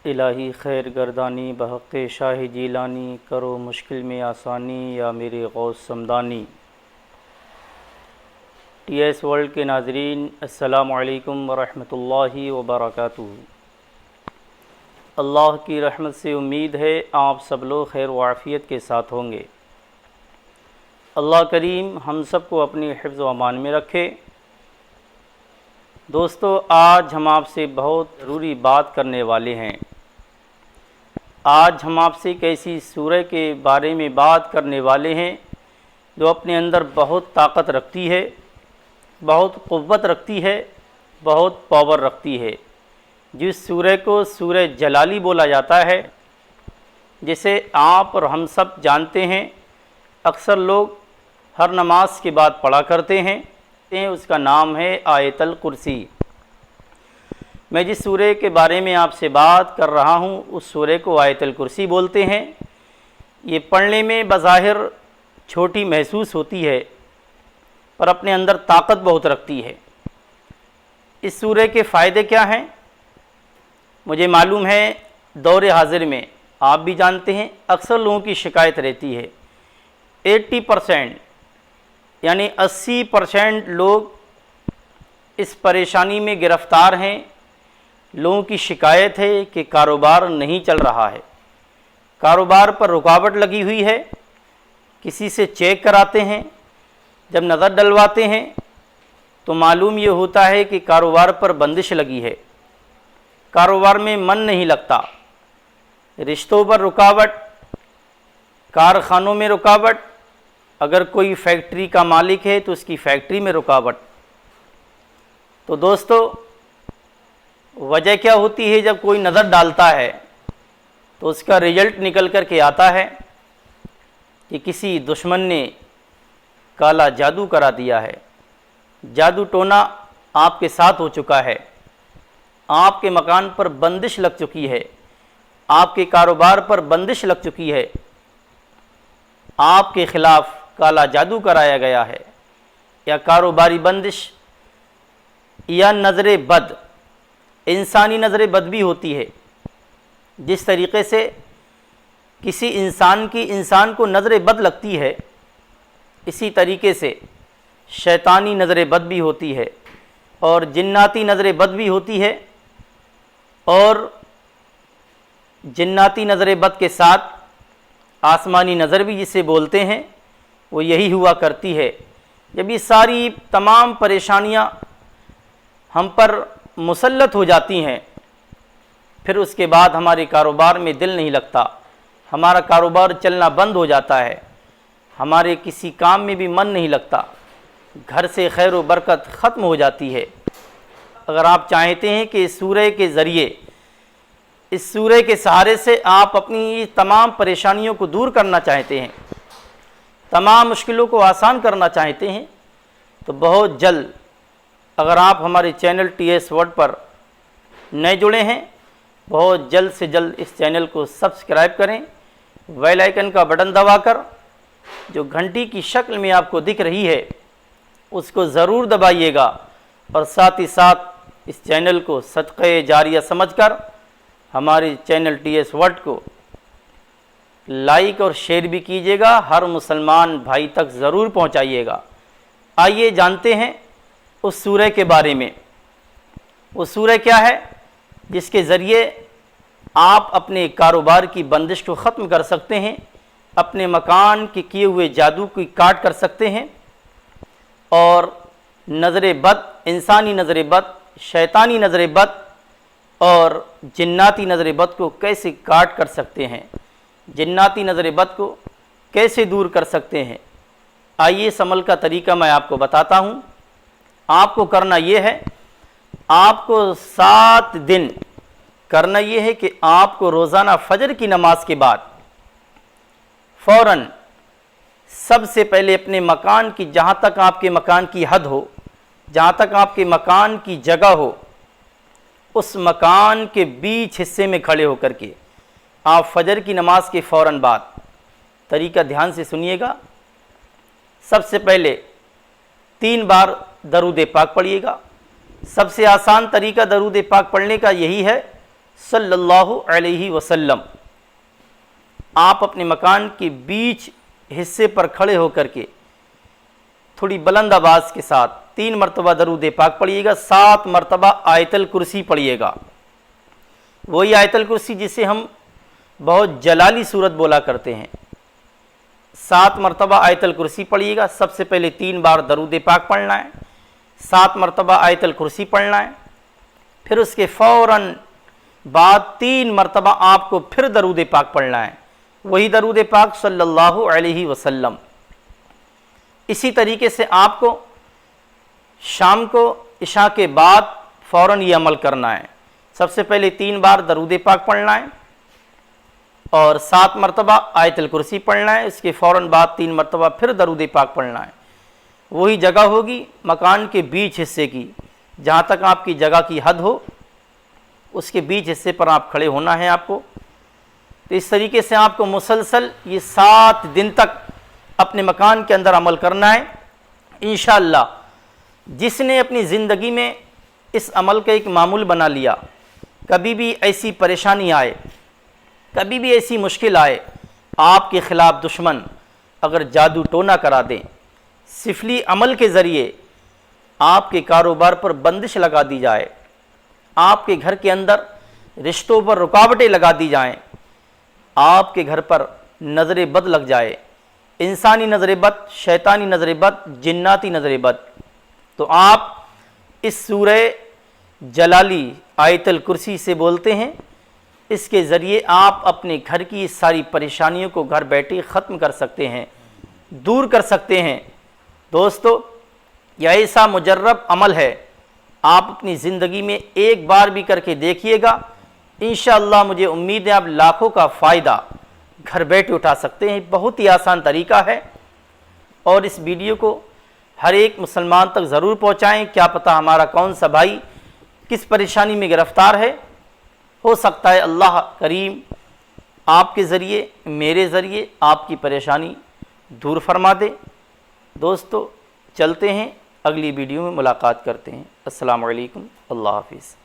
الہی خیر گردانی بحق شاہ جیلانی، کرو مشکل میں آسانی یا میرے غوث سمدانی۔ ٹی ایس ورلڈ کے ناظرین، السلام علیکم ورحمۃ اللہ وبرکاتہ۔ اللہ کی رحمت سے امید ہے آپ سب لوگ خیر و عافیت کے ساتھ ہوں گے۔ اللہ کریم ہم سب کو اپنی حفظ و امان میں رکھے۔ دوستو، آج ہم آپ سے بہت ضروری بات کرنے والے ہیں۔ آج ہم آپ سے ایک ایسی سورہ کے بارے میں بات کرنے والے ہیں جو اپنے اندر بہت طاقت رکھتی ہے، بہت قوت رکھتی ہے، بہت پاور رکھتی ہے، جس سورہ کو سورہ جلالی بولا جاتا ہے، جسے آپ اور ہم سب جانتے ہیں۔ اکثر لوگ ہر نماز کے بعد پڑھا کرتے ہیں۔ اس کا نام ہے آیت الکرسی۔ میں جس سورہ کے بارے میں آپ سے بات کر رہا ہوں اس سورہ کو آیت الکرسی بولتے ہیں۔ یہ پڑھنے میں بظاہر چھوٹی محسوس ہوتی ہے، پر اپنے اندر طاقت بہت رکھتی ہے۔ اس سورہ کے فائدے کیا ہیں؟ مجھے معلوم ہے دور حاضر میں آپ بھی جانتے ہیں اکثر لوگوں کی شکایت رہتی ہے، 80% یعنی 80% لوگ اس پریشانی میں گرفتار ہیں۔ لوگوں کی شکایت ہے کہ کاروبار نہیں چل رہا ہے، کاروبار پر رکاوٹ لگی ہوئی ہے۔ کسی سے چیک کراتے ہیں، جب نظر ڈلواتے ہیں تو معلوم یہ ہوتا ہے کہ کاروبار پر بندش لگی ہے، کاروبار میں من نہیں لگتا، رشتوں پر رکاوٹ، کارخانوں میں رکاوٹ، اگر کوئی فیکٹری کا مالک ہے تو اس کی فیکٹری میں رکاوٹ۔ تو دوستو، وجہ کیا ہوتی ہے؟ جب کوئی نظر ڈالتا ہے تو اس کا رزلٹ نکل کر کے آتا ہے کہ کسی دشمن نے کالا جادو کرا دیا ہے، جادو ٹونا آپ کے ساتھ ہو چکا ہے، آپ کے مکان پر بندش لگ چکی ہے، آپ کے کاروبار پر بندش لگ چکی ہے، آپ کے خلاف کالا جادو کرایا گیا ہے، یا کاروباری بندش، یا نظر بد۔ انسانی نظر بد بھی ہوتی ہے۔ جس طریقے سے کسی انسان کو نظر بد لگتی ہے، اسی طریقے سے شیطانی نظر بد بھی ہوتی ہے، اور جناتی نظر بد بھی ہوتی ہے، اور جناتی نظر بد کے ساتھ آسمانی نظر بھی جسے بولتے ہیں وہ یہی ہوا کرتی ہے۔ جب یہ ساری تمام پریشانیاں ہم پر مسلط ہو جاتی ہیں، پھر اس کے بعد ہمارے کاروبار میں دل نہیں لگتا، ہمارا کاروبار چلنا بند ہو جاتا ہے، ہمارے کسی کام میں بھی من نہیں لگتا، گھر سے خیر و برکت ختم ہو جاتی ہے۔ اگر آپ چاہتے ہیں کہ اس سورہ کے ذریعے، اس سورہ کے سہارے سے آپ اپنی تمام پریشانیوں کو دور کرنا چاہتے ہیں، تمام مشکلوں کو آسان کرنا چاہتے ہیں، تو بہت جلد اگر آپ ہمارے چینل ٹی ایس ورلڈ پر نئے جڑے ہیں، بہت جلد سے جلد اس چینل کو سبسکرائب کریں، بیل آئیکن کا بٹن دبا کر جو گھنٹی کی شکل میں آپ کو دکھ رہی ہے اس کو ضرور دبائیے گا، اور ساتھ ہی ساتھ اس چینل کو صدقہ جاریہ سمجھ کر ہمارے چینل ٹی ایس ورلڈ کو لائک اور شیئر بھی کیجیے گا، ہر مسلمان بھائی تک ضرور پہنچائیے گا۔ آئیے جانتے ہیں اس سورہ کے بارے میں۔ وہ سورہ کیا ہے جس کے ذریعے آپ اپنے کاروبار کی بندش کو ختم کر سکتے ہیں، اپنے مکان کے کیے ہوئے جادو کی کاٹ کر سکتے ہیں، اور نظر بد، انسانی نظر بد، شیطانی نظر بد اور جناتی نظر بد کو کیسے کاٹ کر سکتے ہیں، جناتی نظر بد کو کیسے دور کر سکتے ہیں۔ آئیے اس عمل کا طریقہ میں آپ کو بتاتا ہوں۔ آپ کو کرنا یہ ہے، آپ کو 7 دن کرنا یہ ہے کہ آپ کو روزانہ فجر کی نماز کے بعد فوراً سب سے پہلے اپنے مکان کی، جہاں تک آپ کے مکان کی حد ہو، جہاں تک آپ کے مکان کی جگہ ہو، اس مکان کے بیچ حصے میں کھڑے ہو کر کے آپ فجر کی نماز کے فوراً بعد، طریقہ دھیان سے سنیے گا، سب سے پہلے 3 بار درود پاک پڑھیے گا۔ سب سے آسان طریقہ درود پاک پڑھنے کا یہی ہے صلی اللہ علیہ وسلم آپ اپنے مکان کے بیچ حصے پر کھڑے ہو کر کے تھوڑی بلند آواز کے ساتھ 3 مرتبہ درود پاک پڑھیے گا، 7 مرتبہ آیت الکرسی پڑھیے گا، وہی آیت الکرسی جسے ہم بہت جلالی صورت بولا کرتے ہیں۔ 7 مرتبہ آیت الکرسی پڑھیے گا، سب سے پہلے 3 بار درود پاک پڑھنا ہے، 7 مرتبہ آیت الکرسی پڑھنا ہے، پھر اس کے فوراً بعد 3 مرتبہ آپ کو پھر درود پاک پڑھنا ہے، وہی درود پاک صلی اللہ علیہ وسلم۔ اسی طریقے سے آپ کو شام کو عشاء کے بعد فوراً یہ عمل کرنا ہے، سب سے پہلے 3 بار درود پاک پڑھنا ہے اور 7 مرتبہ آیت الکرسی پڑھنا ہے، اس کے فوراً بعد 3 مرتبہ پھر درود پاک پڑھنا ہے۔ وہی جگہ ہوگی مکان کے بیچ حصے کی، جہاں تک آپ کی جگہ کی حد ہو اس کے بیچ حصے پر آپ کھڑے ہونا ہے آپ کو۔ تو اس طریقے سے آپ کو مسلسل یہ 7 دن تک اپنے مکان کے اندر عمل کرنا ہے انشاءاللہ۔ جس نے اپنی زندگی میں اس عمل کا ایک معمول بنا لیا، کبھی بھی ایسی پریشانی آئے، کبھی بھی ایسی مشکل آئے، آپ کے خلاف دشمن اگر جادو ٹونا کرا دیں، سفلی عمل کے ذریعے آپ کے کاروبار پر بندش لگا دی جائے، آپ کے گھر کے اندر رشتوں پر رکاوٹیں لگا دی جائیں، آپ کے گھر پر نظر بد لگ جائے، انسانی نظر بد، شیطانی نظر بد، جناتی نظر بد، تو آپ اس سورہ جلالی آیت الکرسی سے بولتے ہیں، اس کے ذریعے آپ اپنے گھر کی ساری پریشانیوں کو گھر بیٹھے ختم کر سکتے ہیں، دور کر سکتے ہیں۔ دوستو یہ ایسا مجرب عمل ہے، آپ اپنی زندگی میں ایک بار بھی کر کے دیکھیے گا، انشاءاللہ مجھے امید ہے آپ لاکھوں کا فائدہ گھر بیٹھے اٹھا سکتے ہیں۔ بہت ہی آسان طریقہ ہے، اور اس ویڈیو کو ہر ایک مسلمان تک ضرور پہنچائیں، کیا پتہ ہمارا کون سا بھائی کس پریشانی میں گرفتار ہے، ہو سکتا ہے اللہ کریم آپ کے ذریعے، میرے ذریعے آپ کی پریشانی دور فرما دے۔ دوستو چلتے ہیں، اگلی ویڈیو میں ملاقات کرتے ہیں۔ السلام علیکم، اللہ حافظ۔